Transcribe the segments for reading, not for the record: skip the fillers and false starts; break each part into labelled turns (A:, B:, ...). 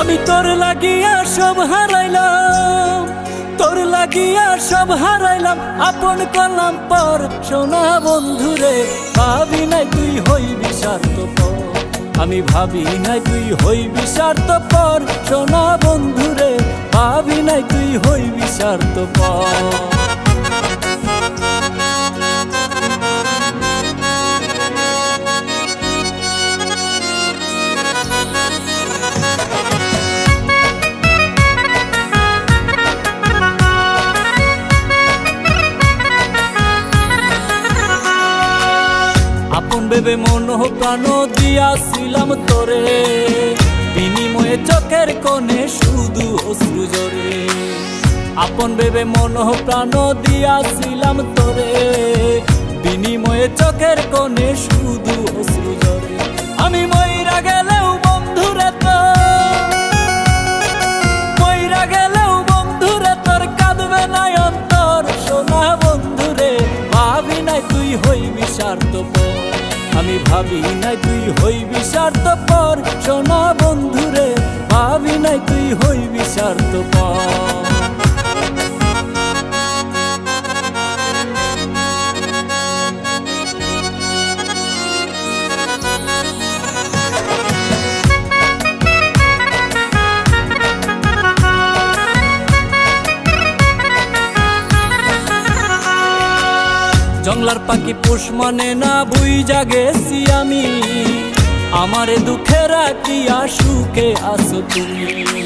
A: আমি তোর লাগিয়া সব হারাইলাম, তোর লাগিয়া সব হারাইলাম, আপন করলাম পর সোনা বন্ধুরে। ভাবি নাই তুই হইবি স্বার্থপর, আমি ভাবি নাই তুই হইবি স্বার্থপর সোনা বন্ধুরে। ভাবি নাই তুই হইবি স্বার্থপর। আপন ভেবে মন প্রাণ দিয়াছিলাম তোরে, বিনিময়ে চোখের কোণে শুধু অশ্রু ঝরে। আপন ভেবে মন প্রাণ দিয়াছিলাম তোরে, বিনিময়ে চোখের কোণে শুধু অশ্রু ঝরে। আমি মইরা গেলেও বন্ধুরে তোর, মইরা গেলেও বন্ধুরে তোর কাঁদবে না অন্তর সোনা বন্ধুরে। ভাবি নাই তুই হইবি স্বার্থপর, আমি ভাবি নাই তুই হইবি স্বার্থপর সোনা বন্ধুরে। ভাবি নাই তুই হইবি স্বার্থপর। জংলার পাখি পোষ মানে না বুইজা গেছি আমি, আমারে দুঃখে রাখিয়া সুখে আসো তুমি।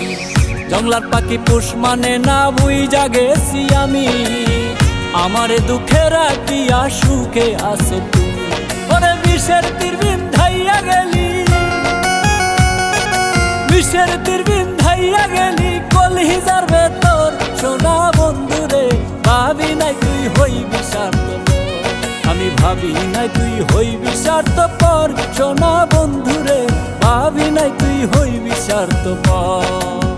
A: জংলার পাখি পোষ মানে না বুইজা গেছি আমি, আমারে দুঃখে রাখিয়া সুখে আসো তুমি। ওরে বিষের তীর বিন্ধাইয়া গেলি, বিষের তীর বিন্ধাইয়া গেলি কলিজার ভেতর সোনা বন্ধুরে। ভাবি নাই তুই হইবি স্বার্থপর, আমি ভাবি নাই তুই হইবি স্বার্থপর সোনা বন্ধুরে। ভাবি নাই তুই হইবি স্বার্থপর।